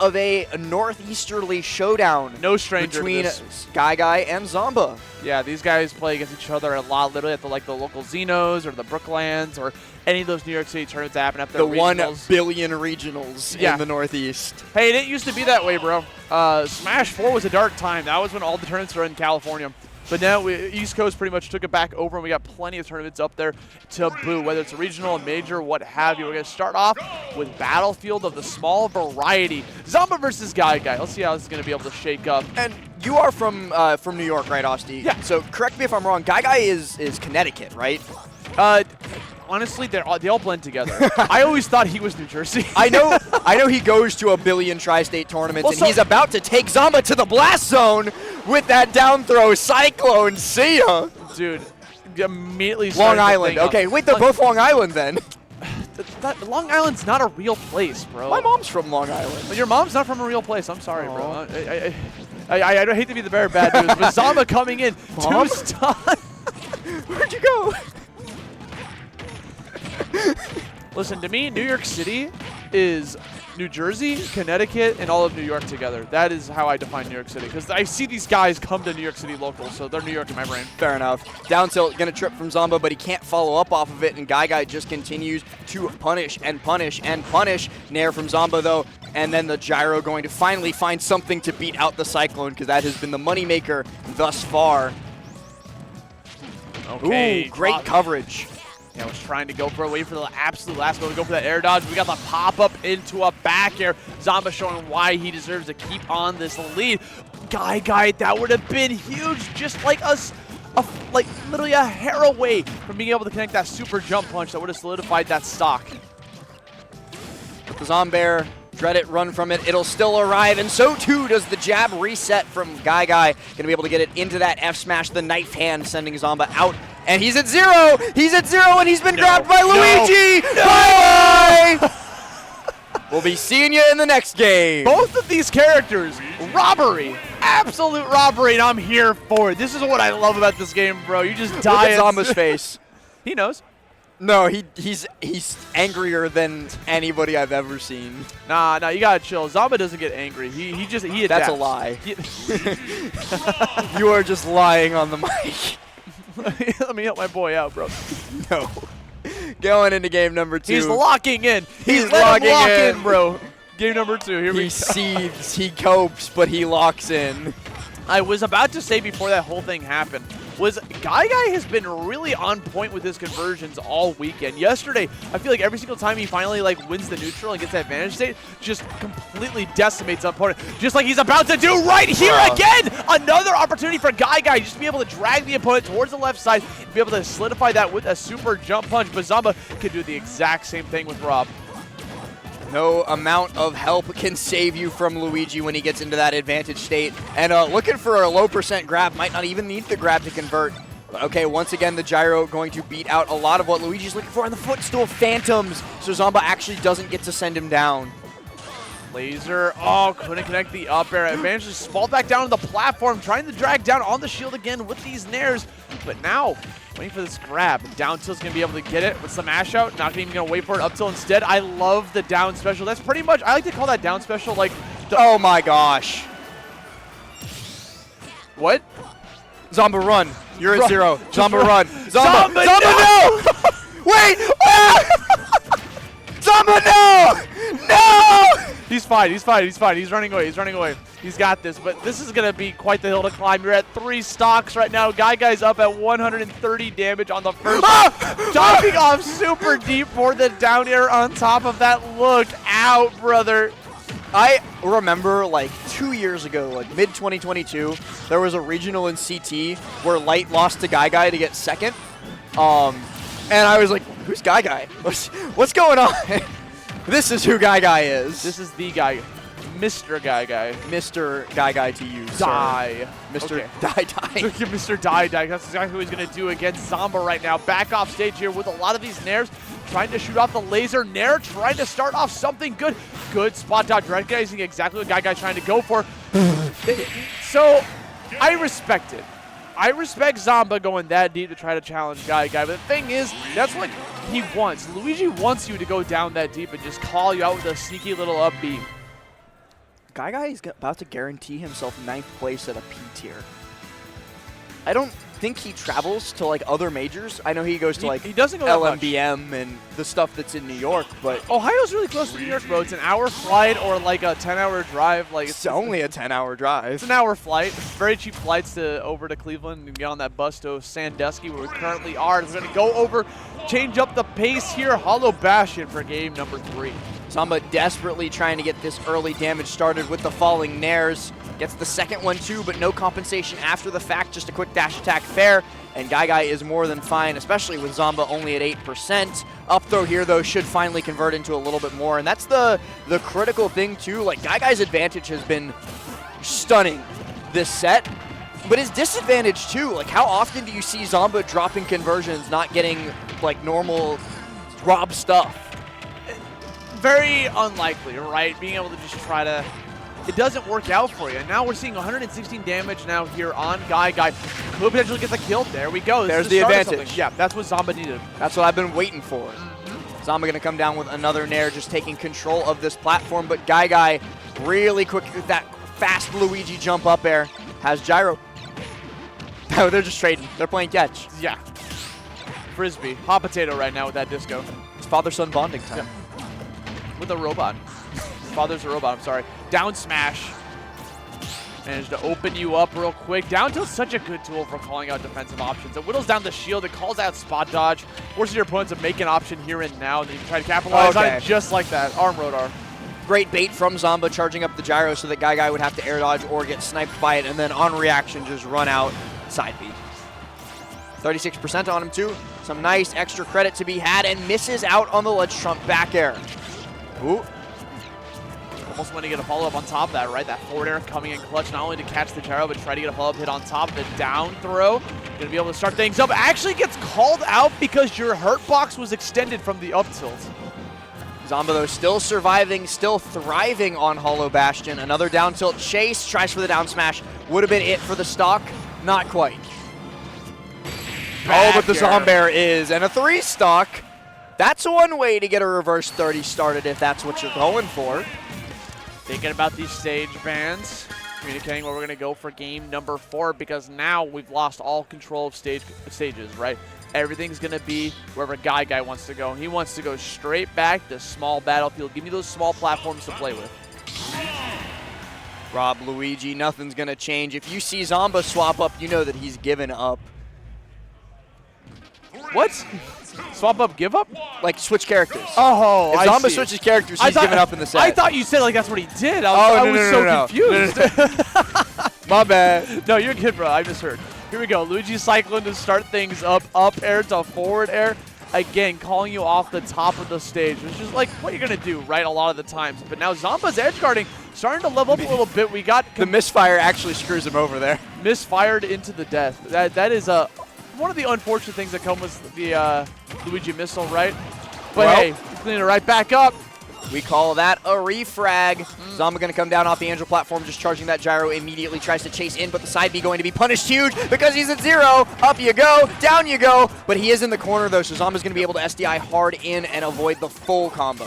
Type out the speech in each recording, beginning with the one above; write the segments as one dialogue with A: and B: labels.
A: of a northeasterly showdown.
B: No stranger
A: between
B: to this.
A: GuyGuy and Zomba.
B: Yeah, these guys play against each other a lot, literally at the local Xenos or the Brooklands or any of those New York City tournaments that happen after
A: The
B: regionals.
A: 1 billion regionals in the Northeast.
B: Hey, it didn't used to be that way, bro. Smash 4 was a dark time. That was when all the tournaments were in California. But now East Coast pretty much took it back over, and we got plenty of tournaments up there to boot, whether it's a regional, a major, what have you. We're going to start off with Battlefield of the small variety. Zomba versus GuyGuy. Let's see how this is going to be able to shake up.
A: And you are from New York, right, Osti?
B: Yeah.
A: So correct me if I'm wrong. GuyGuy is Connecticut, right?
B: Honestly, they all blend together. I always thought he was New Jersey.
A: I know he goes to a billion tri-state tournaments, and he's about to take Zomba to the blast zone with that down throw cyclone. See ya.
B: Dude, immediately
A: Long Island. Okay, wait, they're both Long Island then.
B: Long Island's not a real place, bro.
A: My mom's from Long Island.
B: But your mom's not from a real place. I'm sorry, bro. I don't hate to be the bearer of bad news, but Zomba coming in.
A: Mom?
B: 2 stun.
A: Where'd you go?
B: Listen, to me, New York City is New Jersey, Connecticut, and all of New York together. That is how I define New York City. Because I see these guys come to New York City local, so they're New York in my brain.
A: Fair enough. Down tilt, gonna trip from Zomba, but he can't follow up off of it, and GuyGuy just continues to punish and punish and punish. Nair from Zomba, though, and then the gyro going to finally find something to beat out the Cyclone, because that has been the moneymaker thus far.
B: Okay,
A: Ooh, great coverage.
B: Yeah, was trying to go for wait for the absolute last moment to go for that air dodge. We got the pop-up into a back air. Zomba showing why he deserves to keep on this lead. GuyGuy, that would have been huge, just like us, like literally a hair away from being able to connect that super jump punch that would have solidified that stock.
A: With the Zombair, dread it, run from it, it'll still arrive, and so too does the jab reset from GuyGuy. Gonna be able to get it into that F smash, the knife hand, sending Zomba out. And he's at 0! He's at 0, and he's been grabbed by Luigi! Bye-bye! We'll be seeing you in the next game.
B: Both of these characters, robbery, absolute robbery, and I'm here for it. This is what I love about this game, bro. You just die.
A: Look at Zomba's face.
B: He knows.
A: No, he's angrier than anybody I've ever seen.
B: Nah, you gotta chill. Zomba doesn't get angry. He adapts.
A: That's a lie. You are just lying on the mic.
B: Let me help my boy out, bro.
A: No. Going into game number 2.
B: He's locking in.
A: He's locking in,
B: bro. Game number 2. Here we go.
A: He seethes, he copes, but he locks in.
B: I was about to say before that whole thing happened, was GuyGuy has been really on point with his conversions all weekend. Yesterday, I feel like every single time he finally wins the neutral and gets that advantage state, just completely decimates the opponent. Just like he's about to do right here again! Another opportunity for GuyGuy just to be able to drag the opponent towards the left side, and be able to solidify that with a super jump punch. But Zomba can do the exact same thing with R.O.B.
A: No amount of help can save you from Luigi when he gets into that advantage state. And looking for a low percent grab, might not even need the grab to convert. But okay, once again, the gyro going to beat out a lot of what Luigi's looking for, and the footstool phantoms. So Zomba actually doesn't get to send him down.
B: Laser, couldn't connect the up air. Advantage just fall back down to the platform, trying to drag down on the shield again with these nairs. But now, waiting for this grab. Down tilt's going to be able to get it with some mash out. Not even going to wait for it up till instead. I love the down special. That's pretty much, I like to call that down special like
A: oh my gosh.
B: What?
A: Zomba, run. You're at 0. Zomba, run.
B: Zomba,
A: no! Wait! Zomba, no! No!
B: He's fine. He's running away. He's got this, but this is going to be quite the hill to climb. You're at 3 stocks right now. GuyGuy's up at 130 damage on the first. Diving off super deep for the down air on top of that. Look out, brother.
A: I remember 2 years ago, mid-2022, there was a regional in CT where Light lost to GuyGuy to get second. And I was like, who's GuyGuy? What's going on? This is who GuyGuy is.
B: This is the guy. Mr. GuyGuy.
A: Mr. GuyGuy to you,
B: Die.
A: Mr.
B: Okay.
A: Die.
B: Mr. Die. That's exactly what he's going to do against Zomba right now. Back off stage here with a lot of these nairs. Trying to shoot off the laser. Nair trying to start off something good. Good spot dodge. Recognizing exactly what GuyGuy's trying to go for. So, I respect it. I respect Zomba going that deep to try to challenge GuyGuy. But the thing is, that's what he wants. Luigi wants you to go down that deep and just call you out with a sneaky little up B.
A: GuyGuy is about to guarantee himself 9th place at a P tier. I don't think he travels to like other majors. I know he goes to like
B: he doesn't go that much.
A: LMBM and the stuff that's in New York, but
B: Ohio's really close to New York, bro. It's an hour flight or like a 10-hour drive. Like
A: it's only a 10-hour drive.
B: It's an hour flight. Very cheap flights over to Cleveland and get on that bus to Sandusky where we currently are. We're going to go over, change up the pace here. Hollow Bastion for game number 3.
A: Zomba desperately trying to get this early damage started with the falling nairs. Gets the second one too, but no compensation after the fact. Just a quick dash attack fair, and GuyGuy is more than fine, especially with Zomba only at 8%. Up throw here, though, should finally convert into a little bit more, and that's the critical thing too. Like, GuyGuy's advantage has been stunning this set, but his disadvantage too. Like, how often do you see Zomba dropping conversions, not getting like normal R.O.B stuff?
B: Very unlikely, right? Being able to just try to... It doesn't work out for you. And now we're seeing 116 damage now here on GuyGuy. Could potentially get the kill. There we go.
A: There's the advantage.
B: Yeah, that's what Zomba needed.
A: That's what I've been waiting for. Zomba going to come down with another nair, just taking control of this platform. But GuyGuy really quick with that fast Luigi jump up air. Has gyro. Oh, they're just trading. They're playing catch.
B: Yeah. Frisbee. Hot potato right now with that disco.
A: It's father-son bonding time.
B: Yeah. With a robot. Father's a robot, I'm sorry. Down smash. Managed to open you up real quick. Down tilt's such a good tool for calling out defensive options. It whittles down the shield. It calls out spot dodge. Forces your opponent to make an option here and now. And then you can try to capitalize on it just like that. Arm rodar.
A: Great bait from Zomba, charging up the gyro so that GuyGuy would have to air dodge or get sniped by it. And then on reaction, just run out side beat. 36% on him too. Some nice extra credit to be had, and misses out on the ledge trump back air. Ooh.
B: Almost want to get a follow-up on top of that, right? That forward air coming in clutch, not only to catch the gyro, but try to get a follow-up hit on top of the down throw. Going to be able to start things up. Actually gets called out because your hurt box was extended from the up tilt.
A: Zomba, though, still surviving, still thriving on Hollow Bastion. Another down tilt chase, tries for the down smash. Would have been it for the stock. Not quite.
B: Back
A: but the
B: air.
A: Zombair is. And a 3 stock. That's one way to get a reverse 30 started if that's what you're going for.
B: Thinking about these stage bans, communicating where we're going to go for game number 4, because now we've lost all control of stages, right? Everything's going to be wherever GuyGuy wants to go. He wants to go straight back to small battlefield. Give me those small platforms to play with.
A: Rob, Luigi, nothing's going to change. If you see Zomba swap up, you know that he's given up.
B: What? Swap up, give up?
A: Like, switch characters.
B: Oh,
A: if Zomba switches characters, he's giving up in the set.
B: I thought you said like that's what he did. I was so confused.
A: My bad.
B: No, you're good, bro. I misheard. Here we go. Luigi cycling to start things up. Up air to forward air. Again, calling you off the top of the stage, which is like what you're going to do, right, a lot of the times. But now Zomba's edge guarding starting to level up a little bit. We got
A: the misfire actually screws him over there.
B: Misfired into the death. That is one of the unfortunate things that come with the Luigi missile, right? But
A: well,
B: hey, cleaning it right back up.
A: We call that a refrag. Zomba going to come down off the Angel platform, just charging that gyro immediately, tries to chase in, but the side B going to be punished huge because he's at 0. Up you go, down you go, but he is in the corner though, so Zomba's going to be able to SDI hard in and avoid the full combo.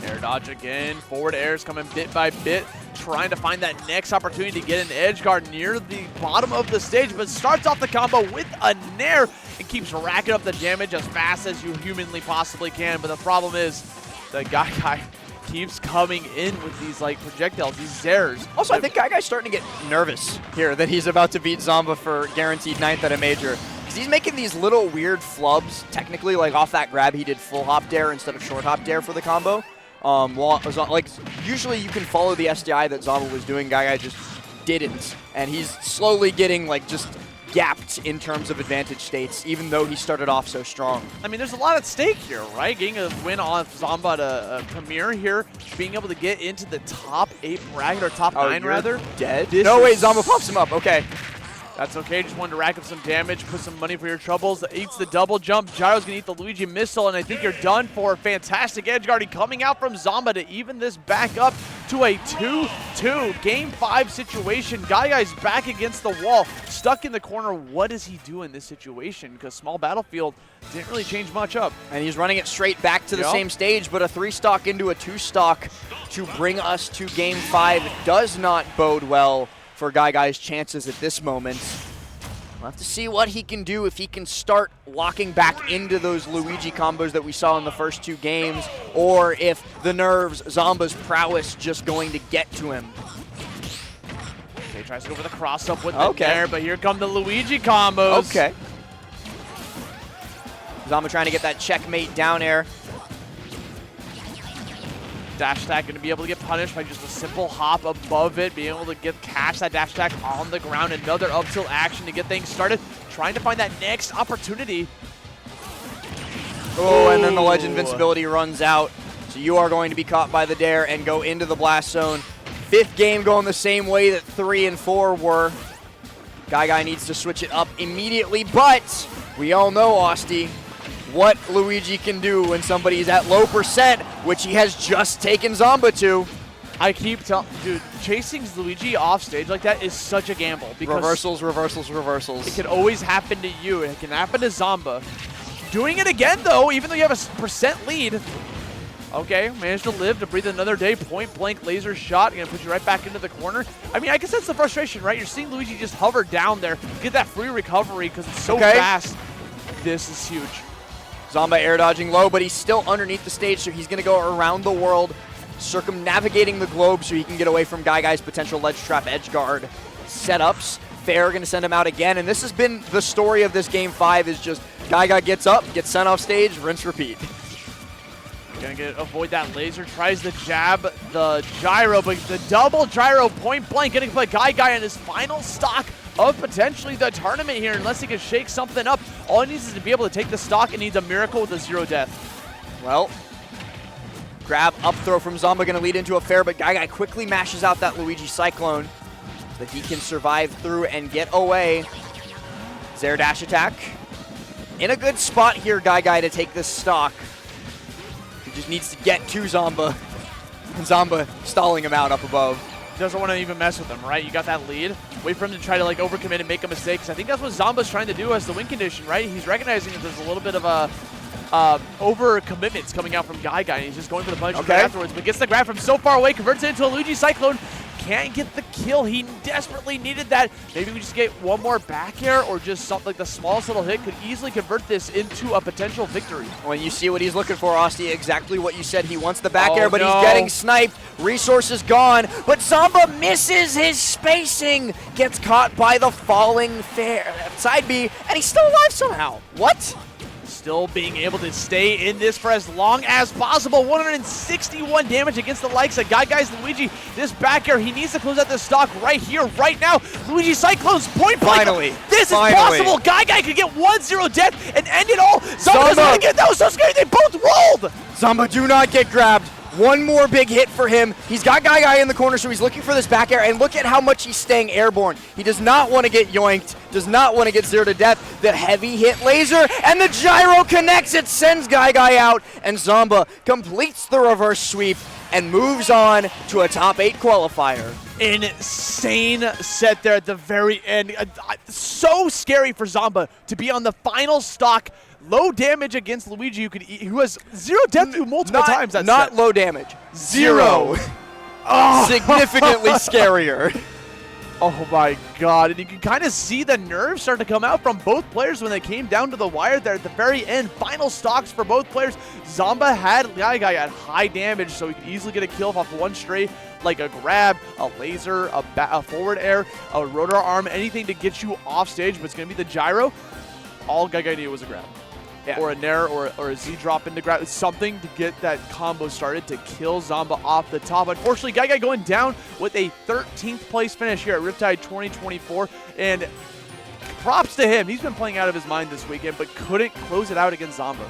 B: Air dodge again, forward airs coming bit by bit, trying to find that next opportunity to get an edge guard near the bottom of the stage, but starts off the combo with a nair and keeps racking up the damage as fast as you humanly possibly can. But the problem is the GuyGuy keeps coming in with these like projectiles, these zairs.
A: Also, I think GuyGuy's starting to get nervous here that he's about to beat Zomba for guaranteed 9th at a major. Because he's making these little weird flubs, technically, like off that grab he did full hop dare instead of short hop dare for the combo. Like usually you can follow the SDI that Zomba was doing, GuyGuy just didn't. And he's slowly getting like just gapped in terms of advantage states, even though he started off so strong.
B: I mean, there's a lot at stake here, right? Getting a win on Zomba to Premier here, being able to get into the top 8 bracket, or top 9 rather.
A: Dead? No, wait, Zomba pops him up, okay.
B: That's okay, just wanted to rack up some damage, put some money for your troubles. Eats the double jump. Gyro's gonna eat the Luigi missile, and I think you're done for. Fantastic edge guarding coming out from Zomba to even this back up to a 2-2 Game 5 situation. GuyGuy's back against the wall, stuck in the corner. What does he do in this situation? Because small battlefield didn't really change much up.
A: And he's running it straight back to the same stage, but a 3-stock into a 2-stock to bring us to Game 5 does not bode well for GuyGuy's chances at this moment. We'll have to see what he can do if he can start locking back into those Luigi combos that we saw in the first 2 games, or if the nerves, Zomba's prowess just going to get to him.
B: Okay, tries to go for the cross-up with the nair, but here come the Luigi combos.
A: Okay. Zomba trying to get that checkmate down air.
B: Dash attack going to be able to get punished by just a simple hop above it, being able to catch that dash attack on the ground. Another up tilt action to get things started. Trying to find that next opportunity.
A: Oh, and then the ledge invincibility runs out. So you are going to be caught by the dare and go into the blast zone. 5th game going the same way that 3 and 4 were. GuyGuy needs to switch it up immediately, but we all know, Austie, what Luigi can do when somebody's at low percent, which he has just taken Zomba to.
B: I keep telling, dude, chasing Luigi off stage like that is such a gamble. Because
A: reversals, reversals, reversals.
B: It can always happen to you. It can happen to Zomba. Doing it again, though, even though you have a percent lead. Okay, managed to live to breathe another day. Point blank laser shot. Gonna put you right back into the corner. I mean, I guess that's the frustration, right? You're seeing Luigi just hover down there, get that free recovery because it's so fast. This is huge.
A: Zomba air dodging low, but he's still underneath the stage, so he's going to go around the world, circumnavigating the globe so he can get away from GuyGuy's potential ledge trap edge guard setups. Fair going to send him out again, and this has been the story of this Game 5 is just GuyGuy gets up, gets sent off stage, rinse, repeat.
B: Gonna avoid that laser, tries to jab the gyro, but the double gyro point blank, getting to play GuyGuy in his final stock of potentially the tournament here, unless he can shake something up. All he needs is to be able to take the stock and needs a miracle with a 0 death.
A: Well, grab up throw from Zomba going to lead into a fair, but GuyGuy quickly mashes out that Luigi Cyclone so that he can survive through and get away. Zare dash attack. In a good spot here, GuyGuy, to take this stock. He just needs to get to Zomba, and Zomba stalling him out up above.
B: Doesn't want to even mess with him, right? You got that lead. Wait for him to try to like overcommit and make a mistake. I think that's what Zomba's trying to do as the win condition, right? He's recognizing that there's a little bit of a over commitments coming out from GuyGuy, and he's just going for the punch right afterwards. But gets the grab from so far away, converts it into a Luigi Cyclone. Can't get the kill. He desperately needed that. Maybe we just get one more back air or just something like the smallest little hit could easily convert this into a potential victory.
A: When you see what he's looking for, Austie, exactly what you said. He wants the back air, but he's getting sniped. Resources gone, but Zomba misses his spacing. Gets caught by the falling side B, and he's still alive somehow. What?
B: Still being able to stay in this for as long as possible. 161 damage against the likes of GuyGuy's Luigi. This back air, he needs to close out this stock right here, right now. Luigi Cyclone's point blank.
A: Finally.
B: This is possible. GuyGuy could get 1-0 death and end it all. Zomba's gonna get, that was so scary. They both rolled.
A: Zomba, do not get grabbed. One more big hit for him. He's got GuyGuy in the corner, so he's looking for this back air, and look at how much he's staying airborne. He does not want to get yoinked, does not want to get 0 to death. The heavy hit laser, and the gyro connects. It sends GuyGuy out, and Zomba completes the reverse sweep and moves on to a top 8 qualifier.
B: Insane set there at the very end. So scary for Zomba to be on the final stock. Low damage against Luigi, who has 0 death through multiple times.
A: Not low damage. 0.
B: Oh.
A: Significantly scarier.
B: Oh my god, and you can kind of see the nerves start to come out from both players when they came down to the wire there at the very end. Final stocks for both players. Zomba had GuyGuy at high damage, so he could easily get a kill off one straight, like a grab, a laser, a forward air, a rotor arm, anything to get you off stage, but it's going to be the gyro. All GuyGuy needed was a grab. Yeah. Or a nair or a Z drop into grab. Something to get that combo started to kill Zomba off the top. Unfortunately, GuyGuy going down with a 13th place finish here at Riptide 2024. And props to him. He's been playing out of his mind this weekend, but couldn't close it out against Zomba.